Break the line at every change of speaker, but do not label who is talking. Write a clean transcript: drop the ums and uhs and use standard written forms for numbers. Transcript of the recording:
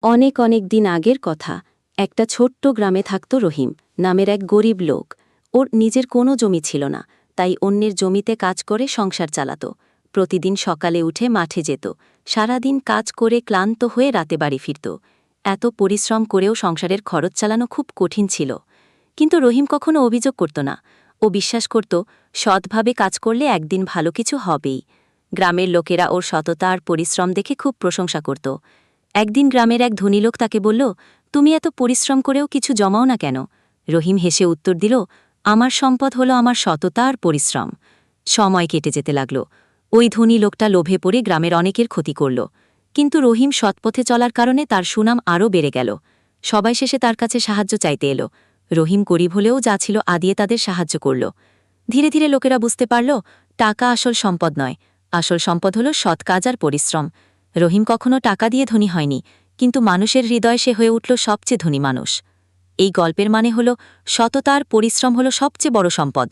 অনেক অনেক দিন আগের কথা। একটা ছোট্ট গ্রামে থাকত রহিম নামের এক গরিব লোক। ওর নিজের কোনো জমি ছিল না, তাই অন্যের জমিতে কাজ করে সংসার চালাত। প্রতিদিন সকালে উঠে মাঠে যেত, সারাদিন কাজ করে ক্লান্ত হয়ে রাতে বাড়ি ফিরত। এত পরিশ্রম করেও সংসারের খরচ চালানো খুব কঠিন ছিল। কিন্তু রহিম কখনো অভিযোগ করত না। ও বিশ্বাস করত, সৎভাবে কাজ করলে একদিন ভালো কিছু হবেই। গ্রামের লোকেরা ওর সততা আর পরিশ্রম দেখে খুব প্রশংসা করত। একদিন গ্রামের এক ধনী লোক তাকে বলল, তুমি এত পরিশ্রম করেও কিছু জমাও না কেন? রহিম হেসে উত্তর দিল, আমার সম্পদ হলো আমার সততা আর পরিশ্রম। সময় কেটে যেতে লাগল। ওই ধনী লোকটা লোভে পড়ে গ্রামের অনেকের ক্ষতি করল। কিন্তু রহিম সৎপথে চলার কারণে তার সুনাম আরও বেড়ে গেল। সবাই শেষে তার কাছে সাহায্য চাইতে এলো। রহিম গরিব হলেও যা ছিল আদিয়ে তাদের সাহায্য করল। ধীরে ধীরে লোকেরা বুঝতে পারল, টাকা আসল সম্পদ নয়, আসল সম্পদ হল সৎ কাজ আর পরিশ্রম। রহিম কখনো টাকা দিয়ে ধনী হয়নি, কিন্তু মানুষের হৃদয়ে সে হয়ে উঠল সবচেয়ে ধনী মানুষ। এই গল্পের মানে হল, সততা আর পরিশ্রম হল সবচেয়ে বড় সম্পদ।